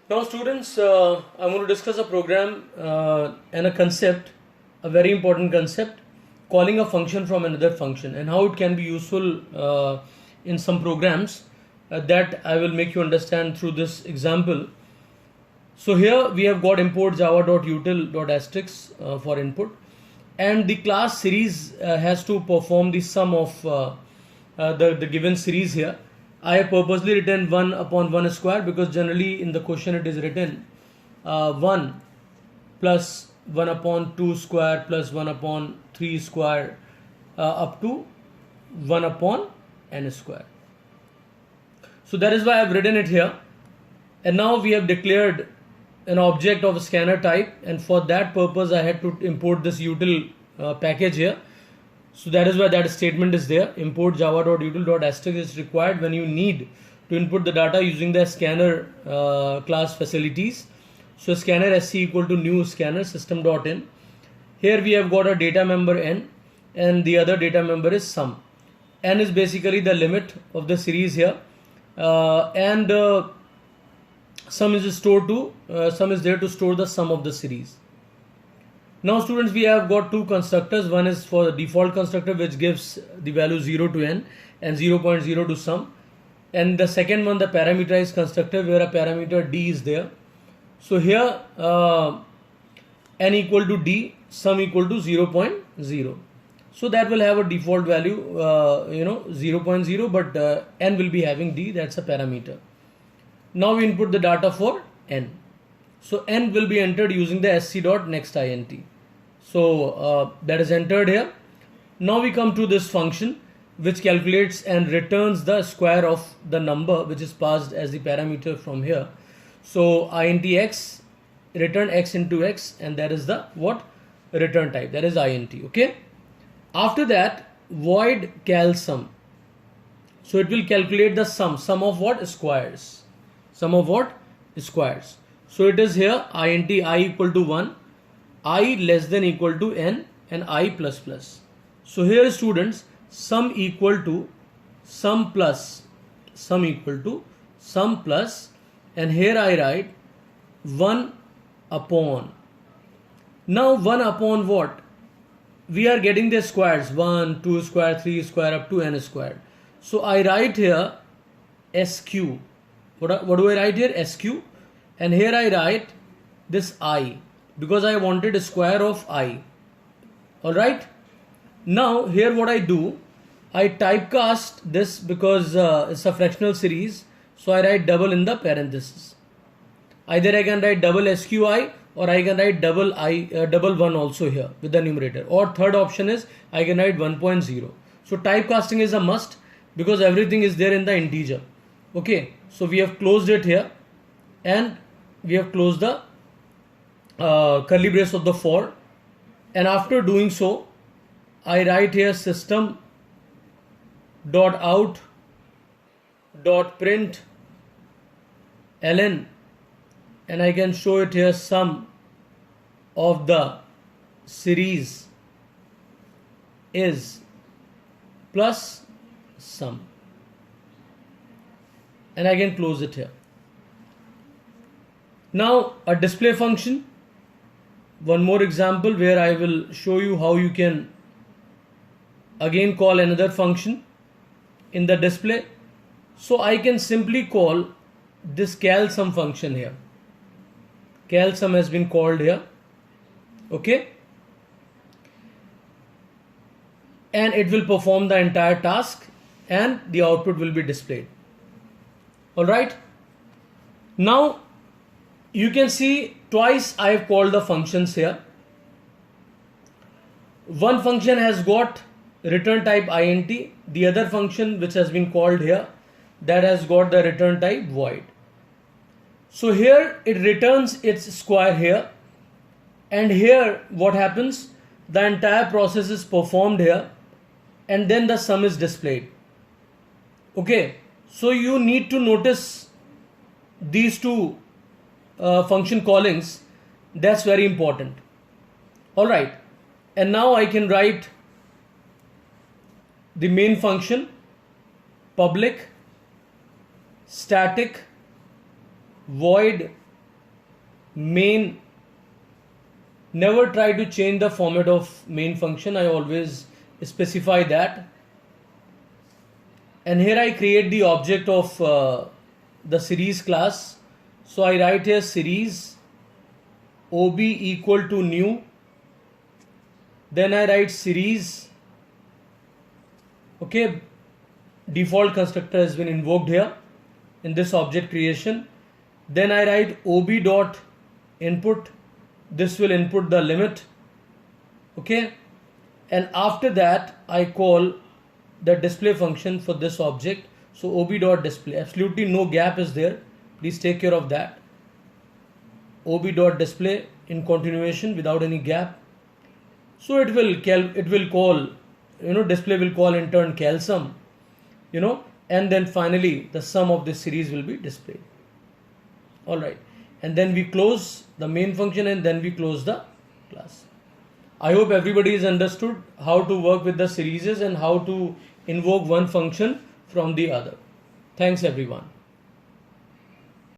Now students, I'm going to discuss a program and a concept, a very important concept, calling a function from another function and how it can be useful in some programs that I will make you understand through this example. So here we have got import java.util.asterisk for input, and the class series has to perform the sum of the given series here. I have purposely written 1 upon 1 square because generally in the question it is written 1 plus 1 upon 2 square plus 1 upon 3 square up to 1 upon n square. So that is why I have written it here. And now we have declared an object of scanner type, and for that purpose I had to import this util package here. So that is why that statement is there. Import java.util.asterisk is required when you need to input the data using the scanner class facilities. So scanner sc equal to new scanner system.in. Here we have got a data member n, and the other data member is sum. N is basically the limit of the series here, and sum is stored to sum is there to store the sum of the series. Now students, we have got two constructors. One is for the default constructor which gives the value 0 to n and 0.0 to sum, and the second one, the parameterized constructor, where a parameter d is there. So here n equal to d, sum equal to 0.0. So that will have a default value 0.0, but n will be having d, that's a parameter. Now we input the data for n. So n will be entered using the sc.nextInt. So that is entered here. Now we come to this function which calculates and returns the square of the number which is passed as the parameter from here. So int x, return x into x, and that is the return type, that is int. Okay. After that, void cal sum. So it will calculate the sum of what? Squares. Sum of what? Squares. So it is here int I equal to 1, I less than equal to n, and I plus plus. So here students, sum equal to sum plus, and here I write 1 upon. Now 1 upon what? We are getting the squares 1, 2 square, 3 square up to n squared. So I write here sq. What do I write here? Sq. And here I write this I because I wanted a square of I. Alright. Now here what I do, I typecast this because it's a fractional series. So I write double in the parenthesis. Either I can write double sqi, or I can write double 1 also here with the numerator. Or third option is I can write 1.0. So typecasting is a must because everything is there in the integer. Okay. So we have closed it here, and we have closed the curly brace of the for, and after doing so I write here system dot out dot print ln, and I can show it here sum of the series is plus sum, and I can close it here. Now a display function, one more example where I will show you how you can again call another function in the display. So I can simply call this cal sum function here. Cal sum has been called here. Okay. And it will perform the entire task and the output will be displayed. Alright. Now you can see twice I have called the functions here. One function has got return type int, the other function which has been called here, that has got the return type void. So here it returns its square here, and here what happens, the entire process is performed here, and then the sum is displayed. Okay, so you need to notice these two function callings. That's very important. Alright, and now I can write the main function public static void main, never try to change the format of main function. I always specify that. And here I create the object of the series class. So I write here series ob equal to new. Then I write series. Okay, default constructor has been invoked here in this object creation. Then I write ob dot input. This will input the limit. Okay, and after that I call the display function for this object. So ob dot display, absolutely no gap is there, please take care of that. Ob dot display in continuation without any gap. So it will call, display will call in turn calsum, and then finally the sum of this series will be displayed. All right, and then we close the main function and then we close the class. I hope everybody has understood how to work with the series and how to invoke one function from the other. Thanks everyone.